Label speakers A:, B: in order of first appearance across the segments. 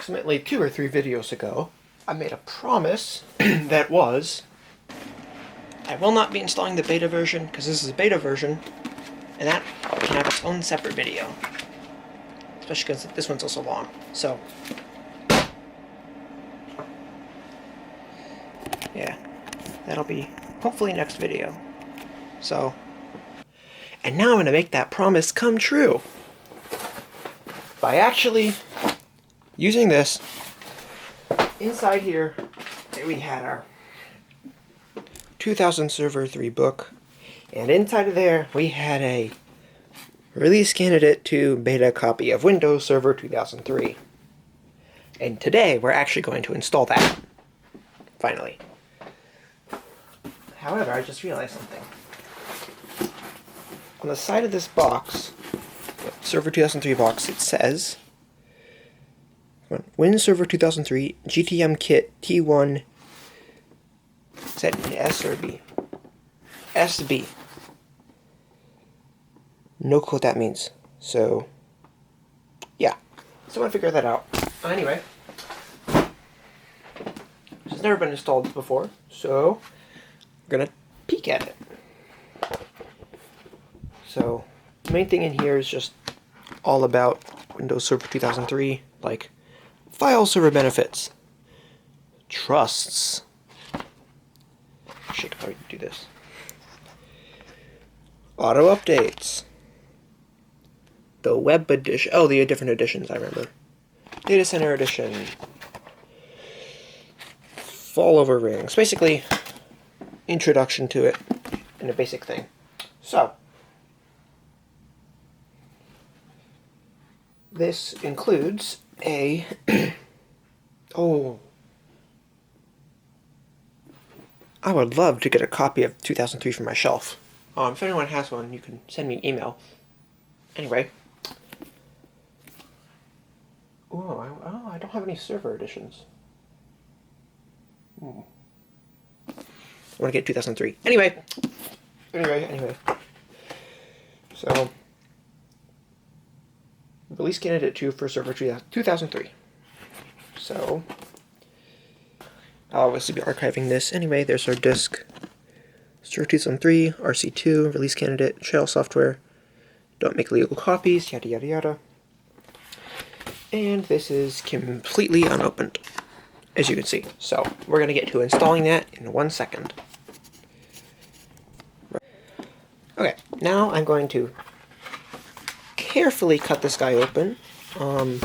A: approximately 2 or 3 videos ago, I made a promise that was, I will not be installing the beta version, because this is a beta version, and that can have its own separate video. Especially because this one's also long. So, yeah, that'll be hopefully next video. So, and now I'm going to make that promise come true by actually using this. Inside here, we had our 2000 Server 3 book, and inside of there we had a release candidate to beta copy of Windows Server 2003. And today we're actually going to install that, finally. However, I just realized something. On the side of this box, Server 2003 box, it says Windows Server 2003 GTM Kit T1. Is that an S or a B? SB. No clue what that means. So, yeah. So I want to figure that out. Anyway, this has never been installed before, so we're gonna peek at it. So, the main thing in here is just all about Windows Server 2003, like file server benefits, trusts. Actually, I could probably do this. Auto updates. The web edition. Oh, the different editions, I remember. Data Center edition. Fallover rings. Basically, introduction to it and a basic thing. So, this includes a oh, I would love to get a copy of 2003 from my shelf. If anyone has one, you can send me an email. Anyway. Oh, I don't have any server editions. I want to get 2003. Anyway. So, release candidate 2 for server 2003. So, I'll obviously be archiving this. Anyway, there's our disk. Server 2003, RC2, release candidate, shell software. Don't make illegal copies, yada yada yada. And this is completely unopened, as you can see. So, we're going to get to installing that in 1 second. Okay, now I'm going to carefully cut this guy open. I'm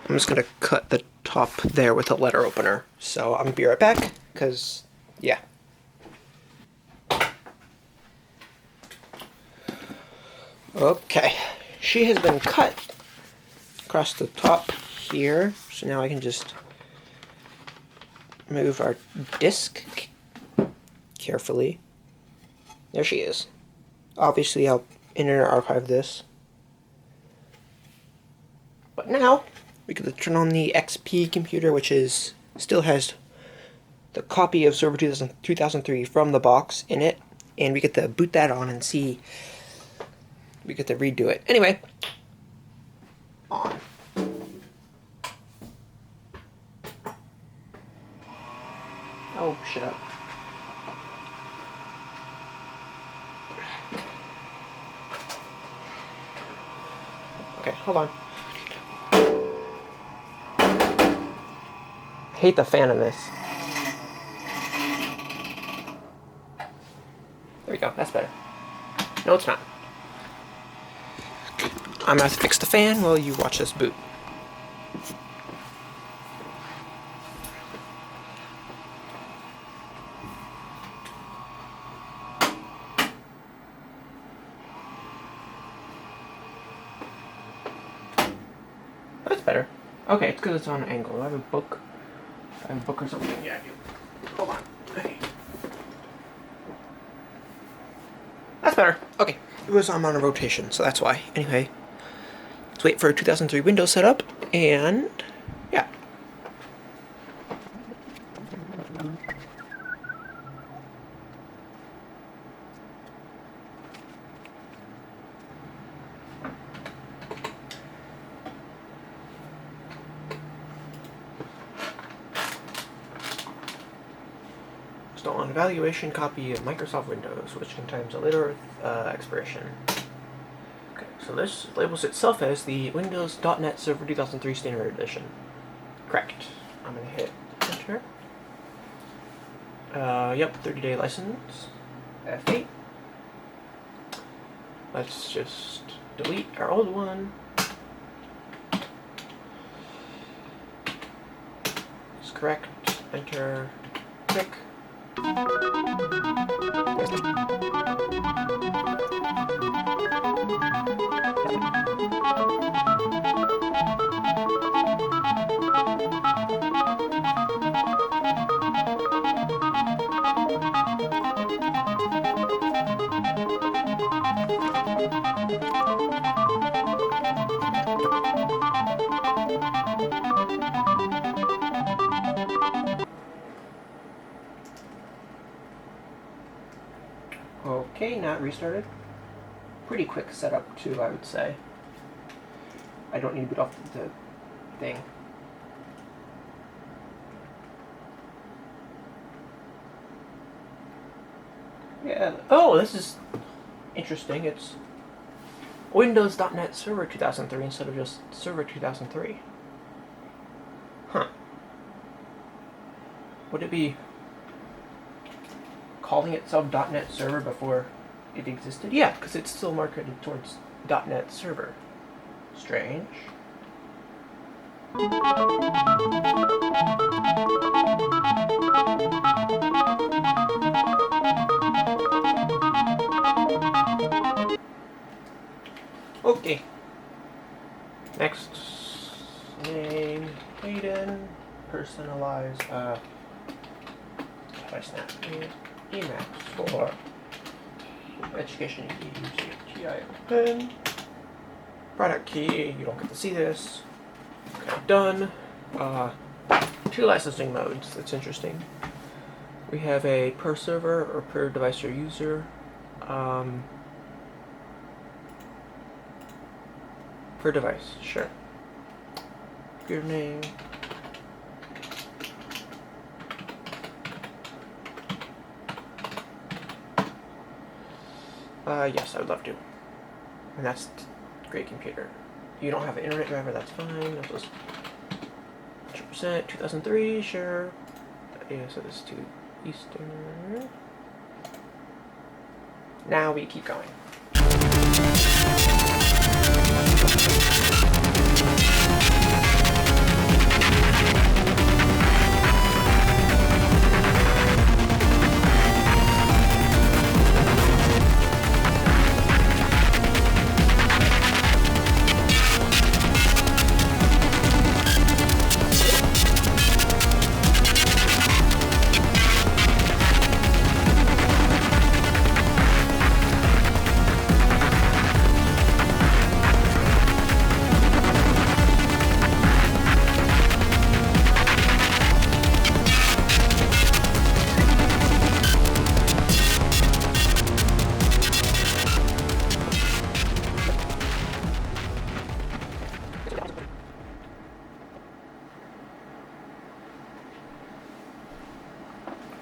A: just going to cut the top there with a letter opener. So, I'm going to be right back, because, yeah. Okay, she has been cut across the top here, so now I can just move our disk carefully. There she is. Obviously, I'll Internet Archive this. But now, we can turn on the XP computer, which still has the copy of Server 2003 from the box in it, and we get to boot that on and see. We get to redo it. Anyway, on. Oh, shut up. Okay, hold on. Hate the fan of this. There we go, that's better. No, it's not. I'm gonna have to fix the fan while you watch this boot. That's better. Okay, it's because it's on an angle. Do I have a book? I have a book or something? Yeah, I do. Hold on. Okay. That's better. Okay. It was on a rotation, so that's why. Anyway, let's wait for a 2003 Windows setup, and yeah. evaluation copy of Microsoft Windows, which contains a later expiration. Okay, so this labels itself as the Windows.NET Server 2003 Standard Edition. Correct. I'm going to hit enter. Yep, 30-day license. F8. Let's just delete our old one. It's correct. Enter. Click. Okay, not restarted. Pretty quick setup too, I would say. I don't need to boot off the thing. Yeah. Oh, this is interesting. It's Windows.NET Server 2003 instead of just Server 2003. Huh. Would it be calling itself .NET Server before it existed? Yeah, because it's still marketed towards .NET Server. Strange. Okay. Next. Name, Hayden. Personalize, by snap. Emacs for education TIN. Product key, you don't get to see this. Okay, done. 2 licensing modes, that's interesting. We have a per server or per device or user. Per device, sure. Your name. Yes, I would love to. And that's great computer. You don't have an internet driver, that's fine. This was 100%, 2003, sure. Yeah, so this is to Eastern. Now we keep going.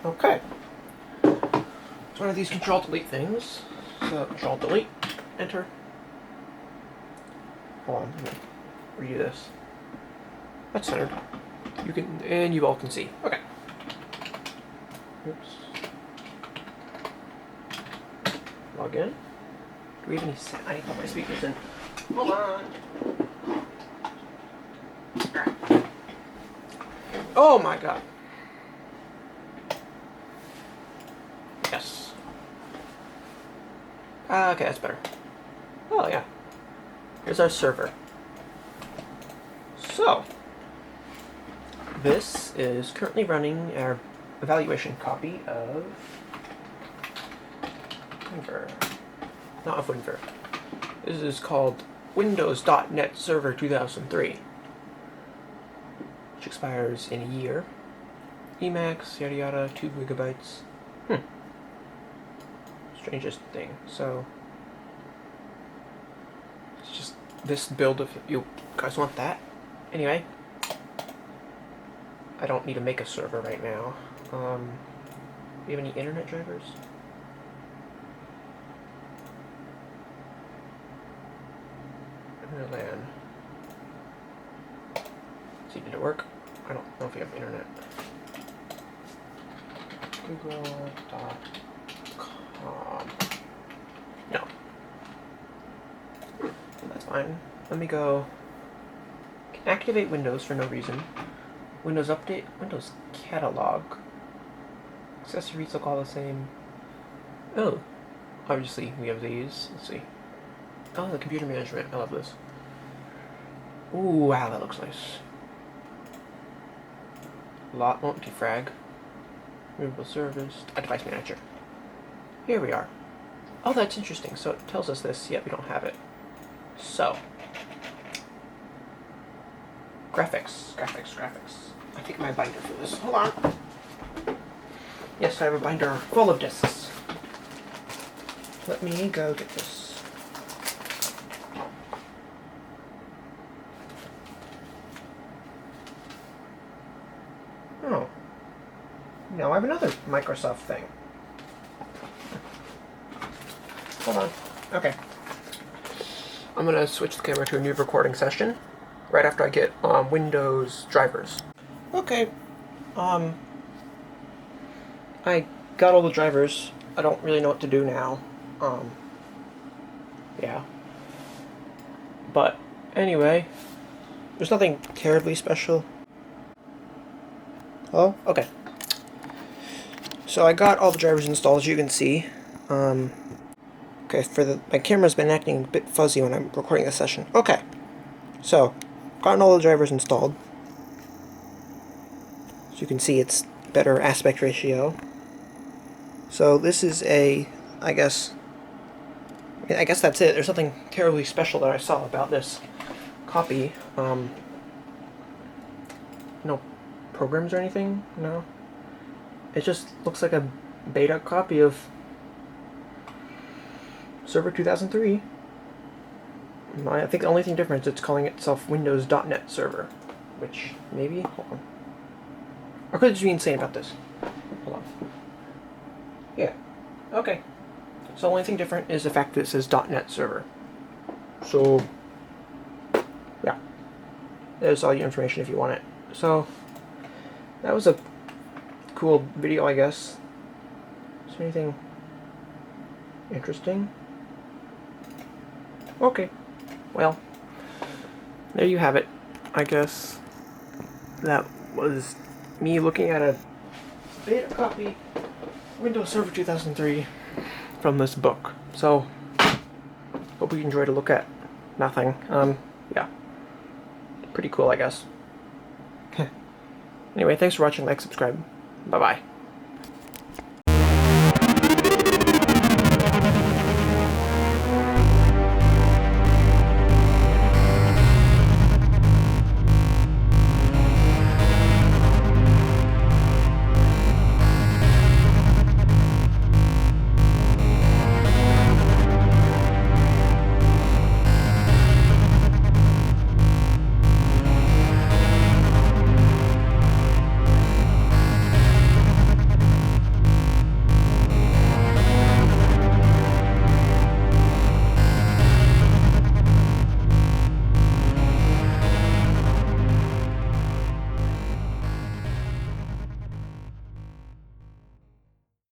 A: Okay. It's one of these Control-Delete things. So Control-Delete, enter. Hold on, let me redo this. That's centered. You can, and you all can see. Okay. Oops. Log in. Do we have any sound? I need to put my speakers in. Hold on. Oh my god. Yes. Okay, that's better. Oh, yeah. Here's our server. So, this is currently running our evaluation copy of WinVer. Not of WinVer. This is called Windows.NET Server 2003, which expires in a year. Emacs, yada yada, 2 gigabytes. Strangest thing. So, it's just this build if you guys want that. Anyway, I don't need to make a server right now. Do we have any internet drivers? LAN. See, did it work? I don't know if we have internet. Google.com. No. That's fine. Let me go. Activate Windows for no reason. Windows Update. Windows Catalog. Accessories look all the same. Oh. Obviously, we have these. Let's see. Oh, the computer management. I love this. Ooh, wow, that looks nice. Lot won't defrag. Removable service. A device manager. Here we are. Oh, that's interesting. So it tells us this, yet we don't have it. So. Graphics. I think my binder for this. Hold on. Yes, I have a binder full of discs. Let me go get this. Oh. Now I have another Microsoft thing. Hold on. Okay. I'm gonna switch the camera to a new recording session right after I get Windows drivers. Okay. I got all the drivers. I don't really know what to do now. Yeah. But anyway, there's nothing terribly special. Oh, okay. So I got all the drivers installed, as you can see. Okay, my camera's been acting a bit fuzzy when I'm recording this session. Okay, so gotten all the drivers installed. As you can see, it's better aspect ratio. So this is I guess that's it. There's nothing terribly special that I saw about this copy. No programs or anything? No. It just looks like a beta copy of Server 2003. I think the only thing different is it's calling itself Windows.NET Server, which maybe, hold on. Or could I just be insane about this? Hold on. Yeah. Okay. So the only thing different is the fact that it says .NET Server. So, yeah. There's all your information if you want it. So, that was a cool video, I guess. Is there anything interesting? Okay. Well, there you have it. I guess that was me looking at a beta copy Windows Server 2003 from this book. So, hope you enjoyed a look at nothing. Yeah. Pretty cool, I guess. Anyway, thanks for watching. Like, subscribe. Bye-bye.